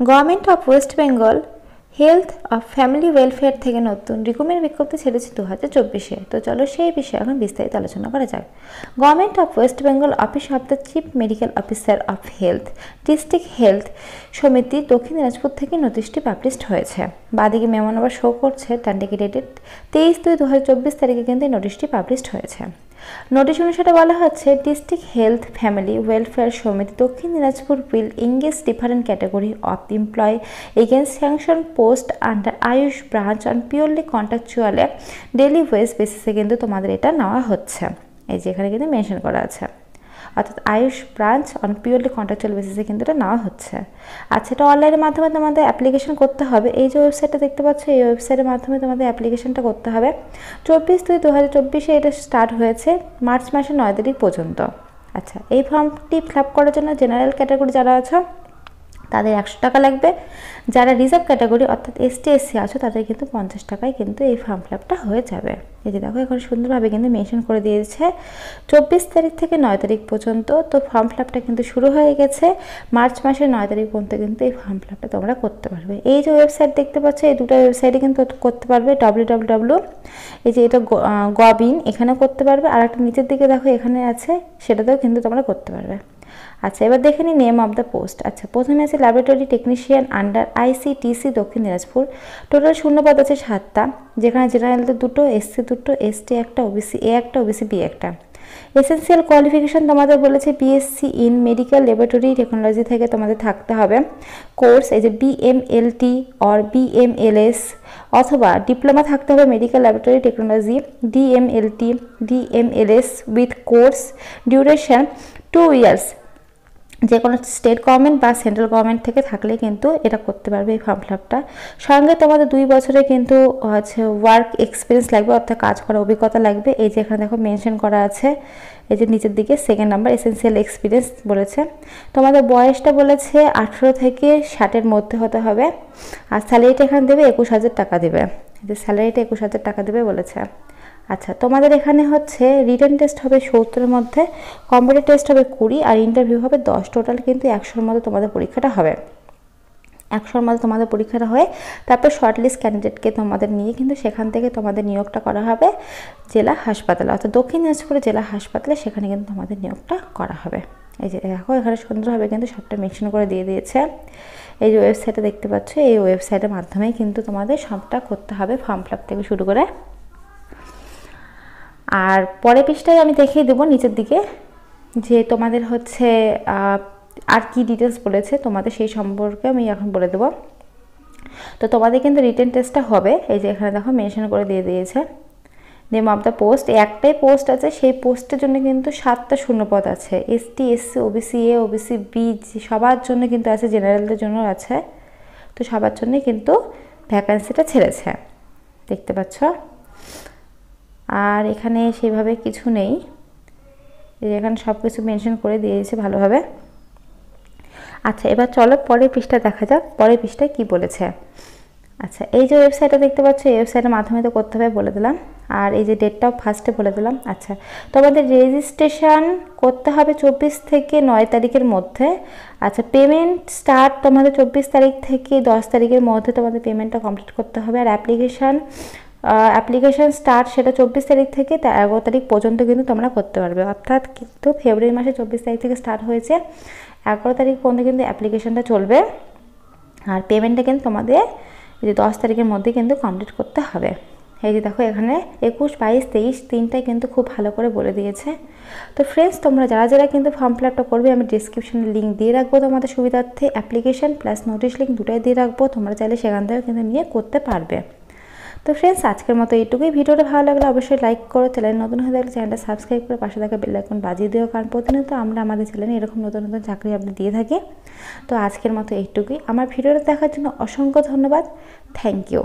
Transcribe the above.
Government of West Bengal health of family welfare থেকে নতুন recruitment বিজ্ঞপ্তি ছেড়েছে 2024-এ। তো চলো সেই বিষয়ে এখন বিস্তারিত আলোচনা করা যাক। Government of West Bengal office of the chief medical officer of health district health সমিতি দক্ষিণ দিনাজপুর থেকে নোটিশটি পাবলিশড হয়েছে। বাদিকে মেমো নাম্বার শো করছে, ডেটেড 23/2/2024 তারিখে কিন্তু এই নোটিশটি পাবলিশড হয়েছে। নোটিশ অনুসারে বলা হচ্ছে, ডিস্ট্রিক্ট হেলথ ফ্যামিলি ওয়েলফেয়ার সমিতি Dakshin Dinajpur will engage different category of employ against sanction post under AYUSH branch on purely contractual daily wage বেসিসে কিন্তু তোমাদের এটা নেওয়া হচ্ছে। এই যে এখানে কিন্তু মেনশন করা আছে, অর্থাৎ Ayush branch on purely contractual বেসিসে কিন্তু এটা নেওয়া হচ্ছে। আচ্ছা, এটা অনলাইনের মাধ্যমে তোমাদের অ্যাপ্লিকেশন করতে হবে। এই যে ওয়েবসাইটটা দেখতে পাচ্ছ, এই ওয়েবসাইটের মাধ্যমে তোমাদের অ্যাপ্লিকেশনটা করতে হবে। 24/2/2024-এ এটা স্টার্ট হয়েছে, মার্চ মাসের 9 তারিখ পর্যন্ত। আচ্ছা, এই ফর্মটি ফিল আপ করার জন্য জেনারেল ক্যাটাগরি যারা আছো তাদের 100 টাকা লাগবে। যারা রিজার্ভ ক্যাটাগরি অর্থাৎ ST/SC আছো তাদের কিন্তু 50 টাকায় কিন্তু এই ফর্ম ফিল আপটা হয়ে যাবে। এই যে দেখো এখানে সুন্দরভাবে কিন্তু মেনশন করে দিয়েছে 24 তারিখ থেকে 9 তারিখ পর্যন্ত। তো ফর্ম ফিল আপটা কিন্তু শুরু হয়ে গেছে, মার্চ মাসের 9 তারিখ পর্যন্ত কিন্তু এই ফর্ম ফিল আপটা তোমরা করতে পারবে। এই যে ওয়েবসাইট দেখতে পাচ্ছ, এই দুটো ওয়েবসাইটে কিন্তু করতে পারবে। www এই যে এটা গবিন, এখানে করতে পারবে। আর একটা নিচের দিকে দেখো এখানে আছে, সেটাতেও কিন্তু তোমরা করতে পারবে। আচ্ছা, এবার দেখে নিই নেম অফ দ্য পোস্ট। আচ্ছা, প্রথমে আছে ল্যাবরেটরি টেকনিশিয়ান আন্ডার ICTC দক্ষিণ দিনাজপুর। টোটাল শূন্যপদ আছে 7টা, যেখানে জেনারেলতে 2টো, SC 2টো, ST 1টা, OBC A 1টা, OBC B 1টা। এসেন্সিয়াল কোয়ালিফিকেশন তোমাদের বলেছে BSc in medical laboratory technology থেকে তোমাদের থাকতে হবে কোর্স, এই যে BMLT অর BMLS, অথবা ডিপ্লোমা থাকতে হবে medical laboratory technology DMLT DMLS with course duration 2 years. যে কোনো স্টেট গভর্নমেন্ট বা সেন্ট্রাল গভর্নমেন্ট থেকে থাকলে কিন্তু এটা করতে পারবে এই ফর্ম ফিল আপটা। সঙ্গে তোমাদের 2 বছরে কিন্তু হচ্ছে ওয়ার্ক এক্সপিরিয়েন্স লাগবে, অর্থাৎ কাজ করার অভিজ্ঞতা লাগবে। এই যে এখানে দেখো মেনশন করা আছে, এই যে নিচের দিকে 2nd নাম্বার এসেন্সিয়াল এক্সপিরিয়েন্স বলেছে। তোমাদের বয়সটা বলেছে 18 থেকে 60-এর মধ্যে হতে হবে। আর স্যালারিটা এখানে দেবে 21,000 টাকা দেবে। এই যে স্যালারিটা 21,000 টাকা দেবে বলেছে। আচ্ছা, তোমাদের এখানে হচ্ছে রিটেন টেস্ট হবে 70-এর মধ্যে, কম্পিউটার টেস্ট হবে 20, আর ইন্টারভিউ হবে 10। টোটাল কিন্তু 100-এর মধ্যে তোমাদের পরীক্ষাটা হবে। 100-এর মধ্যে তোমাদের পরীক্ষাটা হয়ে তারপর শর্টলিস্ট ক্যান্ডিডেটকে তোমাদের নিয়ে কিন্তু সেখান থেকে তোমাদের নিয়োগটা করা হবে জেলা হাসপাতালে, অর্থাৎ দক্ষিণ দিনাজপুরের জেলা হাসপাতালে, সেখানে কিন্তু তোমাদের নিয়োগটা করা হবে। এই যে দেখো এখানে সুন্দরভাবে কিন্তু সবটা মেনশন করে দিয়ে দিয়েছে। এই যে ওয়েবসাইটে দেখতে পাচ্ছ, এই ওয়েবসাইটের মাধ্যমেই কিন্তু তোমাদের সবটা করতে হবে, ফর্ম ফিল আপ থেকে শুরু করে। আর পরের পৃষ্ঠায় আমি দেখিয়ে দেবো নিচের দিকে যে তোমাদের হচ্ছে আর কি ডিটেলস বলেছে তোমাদের, সেই সম্পর্কে আমি এখন বলে দেবো। তো তোমাদের কিন্তু রিটেন টেস্টটা হবে, এই যে এখানে দেখো মেনশন করে দিয়ে দিয়েছে নেম অফ দ্য পোস্ট। একটাই পোস্ট আছে, সেই পোস্টের জন্য কিন্তু 7টা শূন্যপদ আছে। ST SC OBC A OBC B সবার জন্য কিন্তু আছে, জেনারেলদের জন্য আছে। তো সবার জন্য কিন্তু ভ্যাকান্সিটা ছেড়েছে, দেখতে পাচ্ছ। আর এখানে সেভাবে কিছু নেই, এখানে সব কিছু মেনশন করে দিয়েছে ভালোভাবে। আচ্ছা, এবার চলো পরের পৃষ্ঠা দেখা যাক, পরের পৃষ্ঠায় কি বলেছে। আচ্ছা, এই যে ওয়েবসাইটটা দেখতে পাচ্ছ, এই ওয়েবসাইটের মাধ্যমে তো করতে হবে বলে দিলাম। আর এই যে ডেটটাও ফার্স্টে বলে দিলাম। আচ্ছা, তোমাদের রেজিস্ট্রেশন করতে হবে 24 থেকে 9 তারিখের মধ্যে। আচ্ছা, পেমেন্ট স্টার্ট তোমাদের 24 তারিখ থেকে 10 তারিখের মধ্যে তোমাদের পেমেন্টটা কমপ্লিট করতে হবে। আর অ্যাপ্লিকেশান স্টার্ট সেটা 24 তারিখ থেকে 11 তারিখ পর্যন্ত কিন্তু তোমরা করতে পারবে, অর্থাৎ কিন্তু ফেব্রুয়ারি মাসে 24 তারিখ থেকে স্টার্ট হয়েছে, 11 তারিখ পর্যন্ত কিন্তু অ্যাপ্লিকেশানটা চলবে। আর পেমেন্টটা কিন্তু তোমাদের এই যে 10 তারিখের মধ্যে কিন্তু কমপ্লিট করতে হবে। এই যে দেখো এখানে 21, 22, 23 তিনটাই কিন্তু খুব ভালো করে বলে দিয়েছে। তো ফ্রেন্ডস, তোমরা যারা যারা কিন্তু ফর্ম ফিল আপটা করবে, আমি ডিসক্রিপশনে লিঙ্ক দিয়ে রাখবো তোমাদের সুবিধার্থে। অ্যাপ্লিকেশন প্লাস নোটিশ লিঙ্ক দুটাই দিয়ে রাখবো, তোমরা চাইলে সেখান থেকে কিন্তু নিয়ে করতে পারবে। তো ফ্রেন্ডস, আজকের মতো এইটুকুই। ভিডিওটা ভালো লাগলে অবশ্যই লাইক করো, চ্যানেল নতুন হয়ে থাকলে চ্যানেলটা সাবস্ক্রাইব করে পাশে থাকা বেল আইকন বাজিয়ে দিও, কারণ প্রতিনিয়ত আমরা আমাদের চ্যানেলে এরকম নতুন নতুন চাকরি আপনি দিয়ে থাকি। তো আজকের মতো এইটুকুই। আমার ভিডিওটা দেখার জন্য অসংখ্য ধন্যবাদ। Thank you.